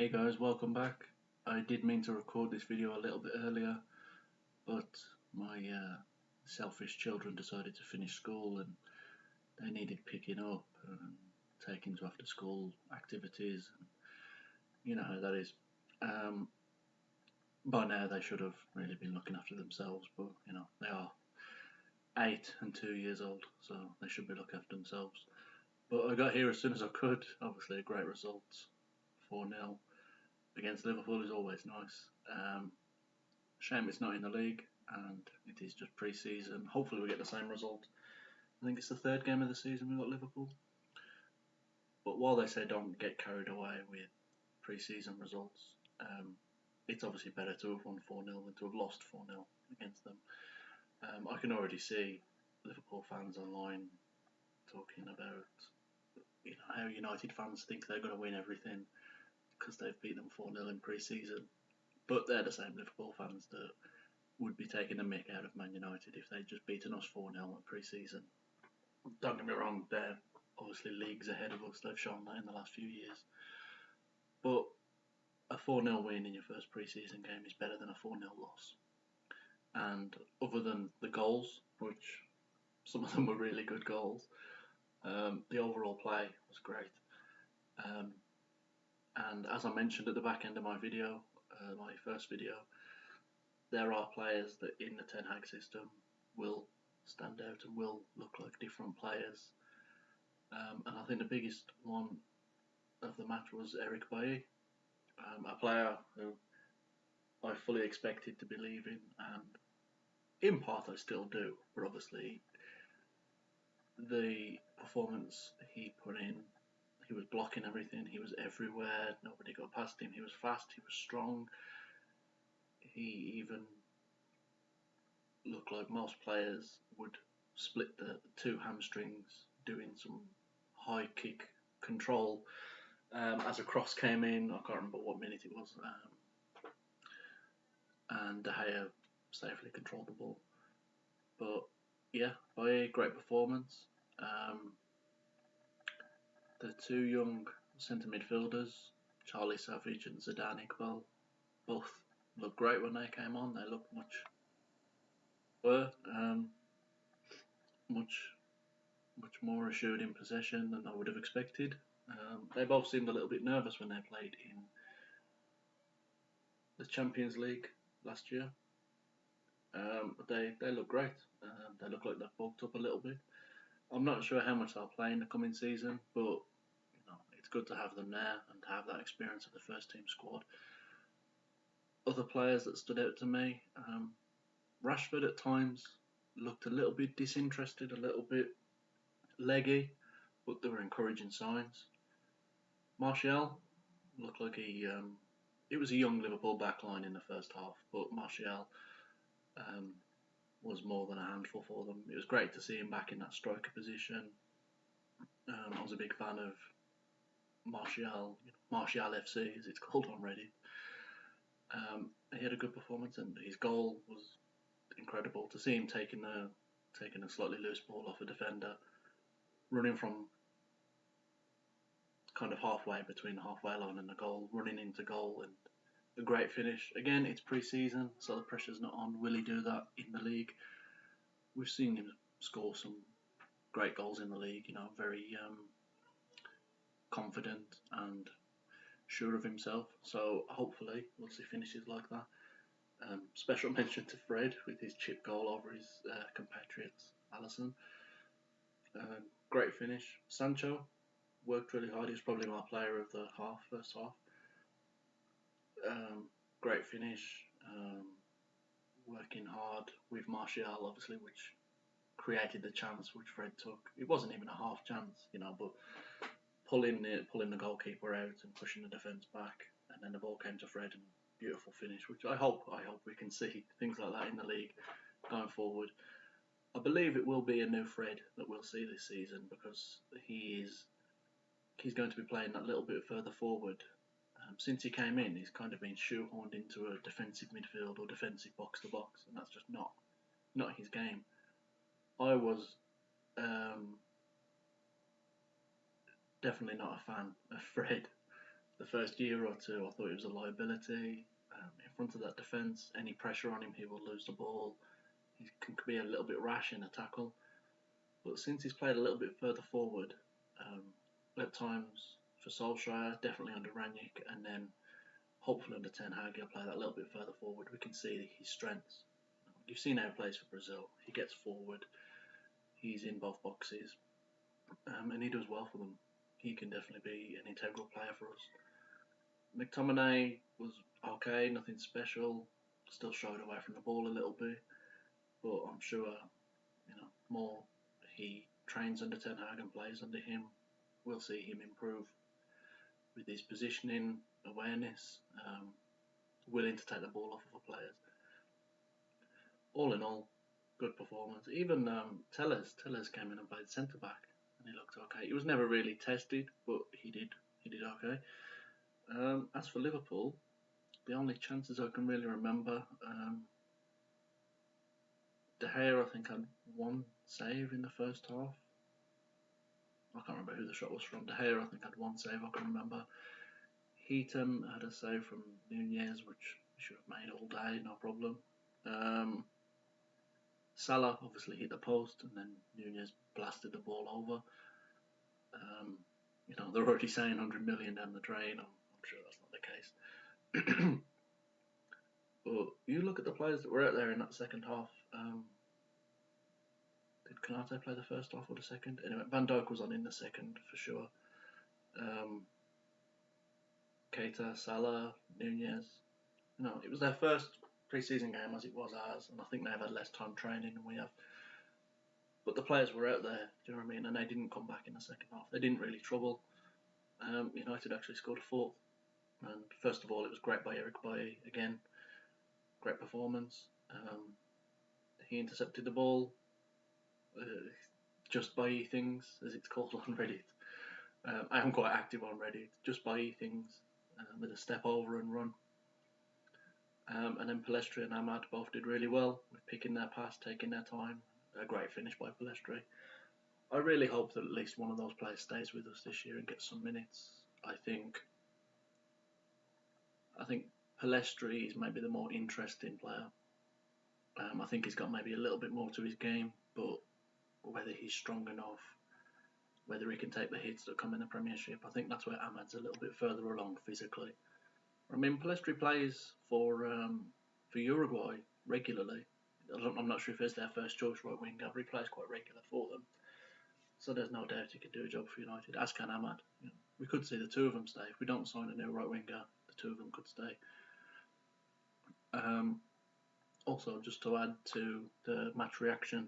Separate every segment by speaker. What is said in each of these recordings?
Speaker 1: Hey guys, welcome back. I did mean to record this video a little bit earlier, but my selfish children decided to finish school and they needed picking up and taking to after school activities. And you know how that is. Um, by now they should have really been looking after themselves, but you know, they are 8 and 2 years old, so they should be looking after themselves. But I got here as soon as I could. Obviously a great result, 4-0 against Liverpool is always nice. Shame it's not in the league and it is just pre-season. Hopefully we get the same result. I think it's the third game of the season we've got Liverpool. But while they say don't get carried away with pre-season results, it's obviously better to have won 4-0 than to have lost 4-0 against them. I can already see Liverpool fans online talking about how United fans think they're going to win everything because they've beat them 4-0 in pre-season. But they're the same Liverpool fans that would be taking the mick out of Man United if they'd just beaten us 4-0 in pre-season. Don't get me wrong, they're obviously leagues ahead of us. They've shown that in the last few years. But a 4-0 win in your first pre-season game is better than a 4-0 loss. And other than the goals, which some of them were really good goals, the overall play was great. And as I mentioned at the back end of my video, my first video, there are players that in the Ten Hag system will stand out and will look like different players. And I think the biggest one of the match was Eric Bailly, a player who I fully expected to be leaving, and in part I still do, but obviously the performance he put in, he was blocking everything, he was everywhere, nobody got past him, he was fast, he was strong, he even looked like most players would split the two hamstrings doing some high kick control as a cross came in. I can't remember what minute it was, and De Gea safely controlled the ball. But yeah, by a great performance. The two young centre midfielders, Charlie Savage and Zidane Iqbal, both looked great when they came on. They looked much more assured in possession than I would have expected. They both seemed a little bit nervous when they played in the Champions League last year. But they look great. They look like they've bulked up a little bit. I'm not sure how much they'll play in the coming season, but it's good to have them there and to have that experience of the first team squad. Other players that stood out to me, Rashford at times looked a little bit disinterested, a little bit leggy, but there were encouraging signs. Martial looked like it was a young Liverpool backline in the first half, but Martial was more than a handful for them. It was great to see him back in that striker position. I was a big fan of Martial FC as it's called on Reddit. He had a good performance and his goal was incredible. To see him taking a slightly loose ball off a defender, running from kind of halfway between the halfway line and the goal, running into goal, and a great finish. Again, it's pre-season, so the pressure's not on. Will he do that in the league? We've seen him score some great goals in the league, very confident and sure of himself. So hopefully we'll see finishes like that. Special mention to Fred with his chip goal over his compatriots, Alisson. Great finish. Sancho worked really hard. He was probably my player of the first half. Great finish. Working hard with Martial, obviously, which created the chance which Fred took. It wasn't even a half chance, but pulling the goalkeeper out and pushing the defence back, and then the ball came to Fred and beautiful finish, which I hope we can see things like that in the league going forward. I believe it will be a new Fred that we'll see this season because he's going to be playing that little bit further forward. Since he came in, he's kind of been shoehorned into a defensive midfield or defensive box to box, and that's just not his game. I was definitely not a fan of Fred The first year or two, I thought he was a liability. In front of that defence, any pressure on him, he will lose the ball. He can be a little bit rash in a tackle. But since he's played a little bit further forward, at times for Solskjaer, definitely under Rangnick, and then hopefully under Ten Hag, he'll play that little bit further forward. We can see his strengths. You've seen how he plays for Brazil. He gets forward. He's in both boxes, and he does well for them. He can definitely be an integral player for us. McTominay was okay, nothing special. Still shied away from the ball a little bit, but I'm sure, more he trains under Ten Hag and plays under him, we'll see him improve with his positioning, awareness, willing to take the ball off of players. All in all, good performance. Even Tellez came in and played centre back, and he looked okay. He was never really tested, but he did okay. As for Liverpool, the only chances I can really remember, De Gea I think had one save in the first half. I can't remember who the shot was from. De Gea I think had one save I can remember. Heaton had a save from Nunez, which he should have made all day, no problem. Salah obviously hit the post, and then Nunez blasted the ball over. They're already saying 100 million down the drain. I'm sure that's not the case. But you look at the players that were out there in that second half. Did Konate play the first half or the second? Anyway, Van Dijk was on in the second for sure. Keita, Salah, Nunez. It was their first pre-season game as it was ours, and I think they've had less time training than we have. But the players were out there, do you know what I mean? And they didn't come back in the second half. They didn't really trouble. United actually scored a fourth. And first of all, it was great by Eric Bailly again. Great performance. He intercepted the ball. Just by things, as it's called on Reddit. I am quite active on Reddit. Just by things, with a step over and run. And then Palestri and Ahmad both did really well with picking their pass, taking their time. A great finish by Palestri. I really hope that at least one of those players stays with us this year and gets some minutes. I think Palestri is maybe the more interesting player. I think he's got maybe a little bit more to his game, but whether he's strong enough, whether he can take the hits that come in the Premiership, I think that's where Ahmad's a little bit further along physically. I mean, Palestri plays for Uruguay regularly. I'm not sure if he's their first choice right winger, but he plays quite regular for them. So there's no doubt he could do a job for United, as can Ahmad. We could see the two of them stay. If we don't sign a new right winger, the two of them could stay. Also, just to add to the match reaction,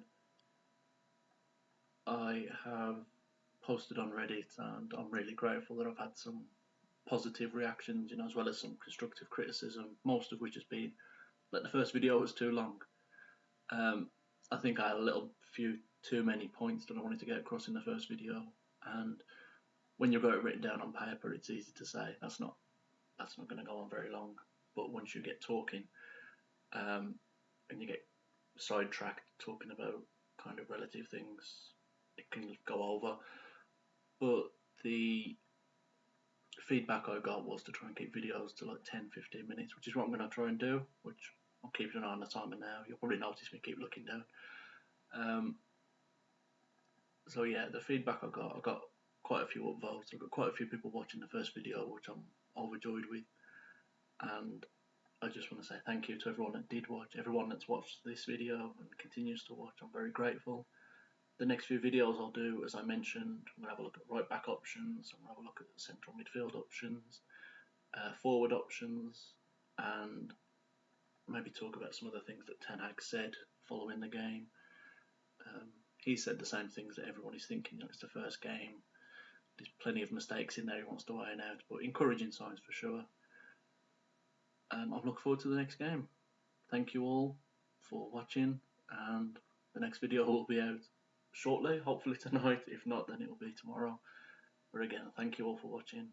Speaker 1: I have posted on Reddit, and I'm really grateful that I've had some positive reactions, as well as some constructive criticism, most of which has been that the first video was too long. I think I had a few too many points that I wanted to get across in the first video, and when you've got it written down on paper, it's easy to say that's not going to go on very long. But once you get talking, and you get sidetracked talking about kind of relative things, it can go over. But the feedback I got was to try and keep videos to like 10-15 minutes, which is what I'm going to try and do, which I'm keeping an eye on the timer now. You'll probably notice me keep looking down. So yeah, the feedback I got quite a few upvotes. I got quite a few people watching the first video, which I'm overjoyed with. And I just want to say thank you to everyone that did watch, everyone that's watched this video and continues to watch. I'm very grateful. The next few videos I'll do, as I mentioned, I'm going to have a look at right back options, I'm going to have a look at central midfield options, forward options, and maybe talk about some of the things that Ten Hag said following the game. He said the same things that everyone is thinking. It's the first game. There's plenty of mistakes in there he wants to iron out, but encouraging signs for sure. I look forward to the next game. Thank you all for watching, and the next video will be out shortly, hopefully tonight. If not, then it will be tomorrow. But again, thank you all for watching.